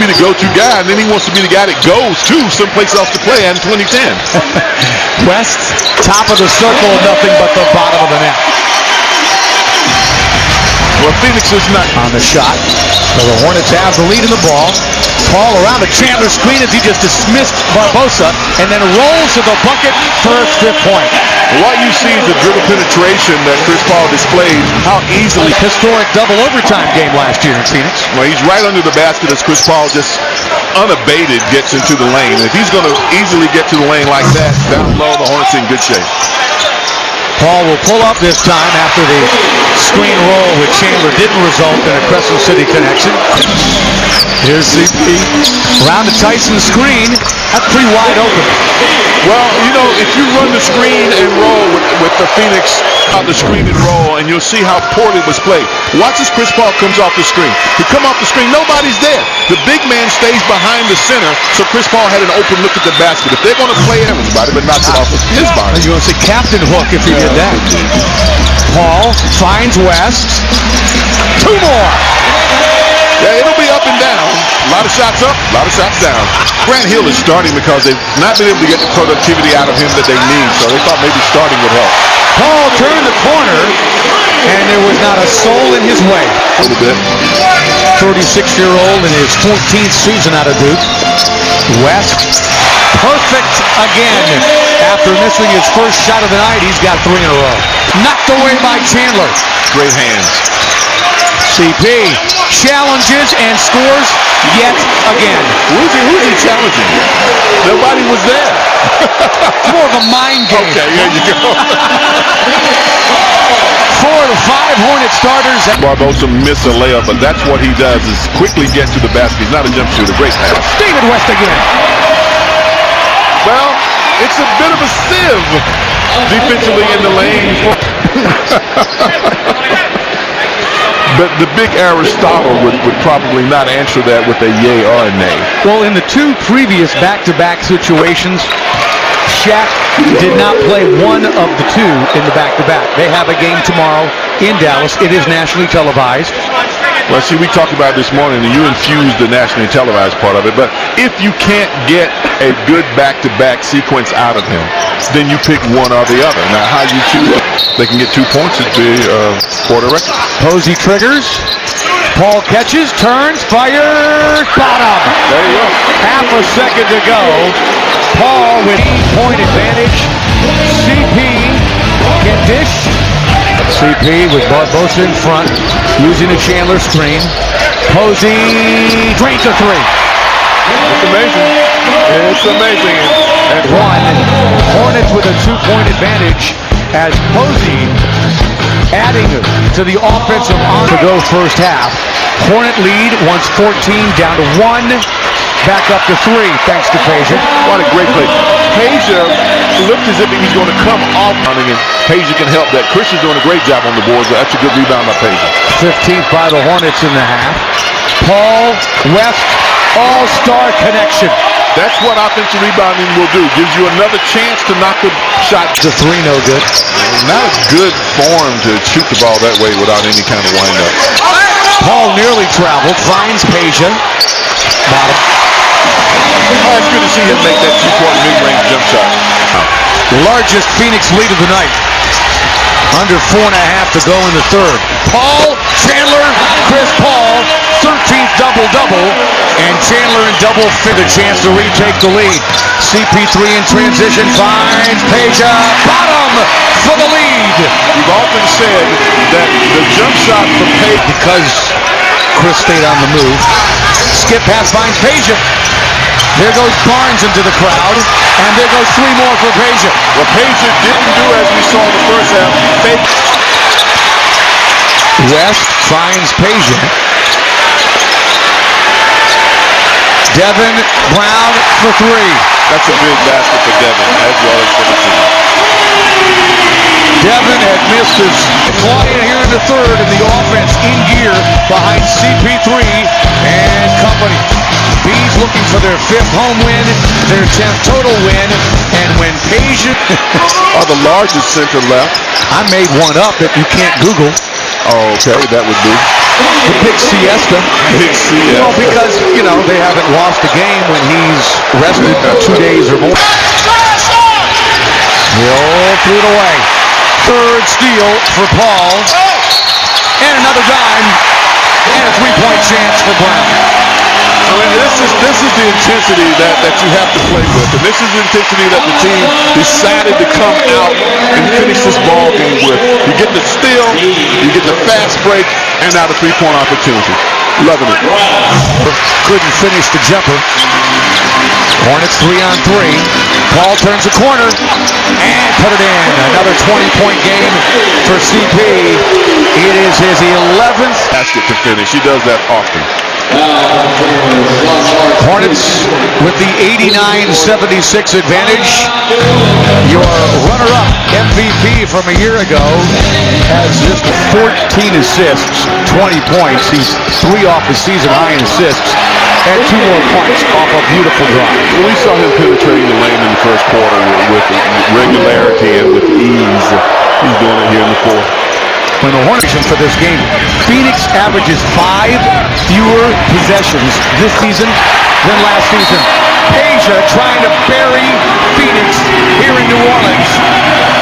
be the go-to guy, and then he wants to be the guy that goes to someplace else to play in 2010. West, top of the circle, nothing but the bottom of the net. Well, Phoenix is not On the shot. So the Hornets have the lead in the ball. Paul around the Chandler screen as he just dismissed Barbosa and then rolls to the bucket for his fifth point. What you see is the dribble penetration that Chris Paul displayed, how easily. Historic double overtime game last year in Phoenix. Well, he's right under the basket as Chris Paul just unabated gets into the lane. If he's going to easily get to the lane like that, down low, the Hornets in good shape. Paul will pull up this time after the screen roll with Chandler didn't result in a Crescent City connection. Here's CP. Around the Tyson screen. That's pretty wide open. Well, you know, if you run the screen and roll with the Phoenix on the screen and roll, and you'll see how poorly it was played. Watch as Chris Paul comes off the screen. He come off the screen, nobody's there. The big man stays behind the center, so Chris Paul had an open look at the basket. If they're going to play everybody, but knocks it off his body. You're going to say captain hook if he did that. Paul finds West. Two more. Yeah, it'll be up and down. A lot of shots up, a lot of shots down. Grant Hill is starting because they've not been able to get the productivity out of him that they need, so they thought maybe starting would help. Paul turned the corner, and there was not a soul in his way. A little bit. 36-year-old in his 14th season out of Duke. West, perfect again. After missing his first shot of the night, he's got 3 in a row. Knocked away by Chandler. Great hands. CP challenges and scores yet again. Who's he challenging? Nobody was there. More of a mind game. Okay, there you go. 4 of the 5 Hornet starters. Barbosa missed a layup, but that's what he does is quickly get to the basket. He's not a jump shooter. Great pass. David West again. Well, it's a bit of a sieve defensively in the lane. But the big Aristotle would probably not answer that with a yay or a nay. Well, in the 2 previous back-to-back situations, Shaq did not play one of the 2 in the back-to-back. They have a game tomorrow in Dallas. It is nationally televised. Well, see, we talked about this morning, and you infused the nationally televised part of it. But if you can't get a good back-to-back sequence out of him, then you pick one or the other. Now, how you choose it, they can get 2 points at the quarter record. Posey triggers. Paul catches, turns, fires, bottom. There you go. Half a second to go. Paul with point advantage. CP can dish. CP with Barbosa in front, using a Chandler screen. Posey drains a 3. It's amazing. It's amazing. And 1. Hornets with a 2-point advantage as Posey adding to the offensive on to go first half. Hornet lead once 14 down to 1. Back up to 3 thanks to Peja. What a great play. Peja looked as if he's going to come off running, and Peja can help that. Christian's doing a great job on the boards. That's a good rebound by Peja. 15th by the Hornets in the half. Paul West all-star connection. That's what offensive rebounding will do. Gives you another chance to knock the shot. The 3 no good. Not a good form to shoot the ball that way without any kind of wind-up. Paul nearly traveled, finds Peja. Bottom. Oh, it's good to see him make that 2-point mid-range jump shot. The largest Phoenix lead of the night. Under 4.5 to go in the 3rd. Paul, Chandler, Chris Paul, 13th double-double, and Chandler in double for the chance to retake the lead. CP3 in transition finds Peja, bottom for the lead. We've often said that the jump shot for Peja, because Chris stayed on the move. Skip pass finds Peja. There goes Barnes into the crowd, and there goes 3 more for Peja. Well, Peja didn't do as we saw in the first half. West finds Peja. Devin Brown for 3. That's a big basket for Devin, as well as for the team. Devin had missed his client here in the 3rd, and the offense in gear behind CP3 and company. Bees looking for their 5th home win, their 10th total win, and when Peja are the largest center left. I made one up that you can't Google. Oh, okay, that would be. the big siesta. Big siesta. You know, because, they haven't lost a game when he's rested 2 days or more. Hill threw it away. Third steal for Paul. And another dime. And a three-point chance for Brown. I mean, this is the intensity that you have to play with. And this is the intensity that the team decided to come out and finish this ball game with. You get the steal, you get the fast break, and now the three-point opportunity. Loving it. Couldn't finish the jumper. Hornets 3-on-3. Paul turns the corner and put it in. Another 20-point game for CP. It is his 11th basket to finish. He does that often. Hornets with the 89-76 advantage. Your runner-up MVP from a year ago has just 14 assists, 20 points. He's 3 off his season high in assists and 2 more points off a beautiful drive. We saw him penetrating the lane in the first quarter with regularity and with ease. He's doing it here in the fourth. When the Hornets for this game, Phoenix averages 5 fewer possessions this season than last season. Asia trying to bury Phoenix here in New Orleans.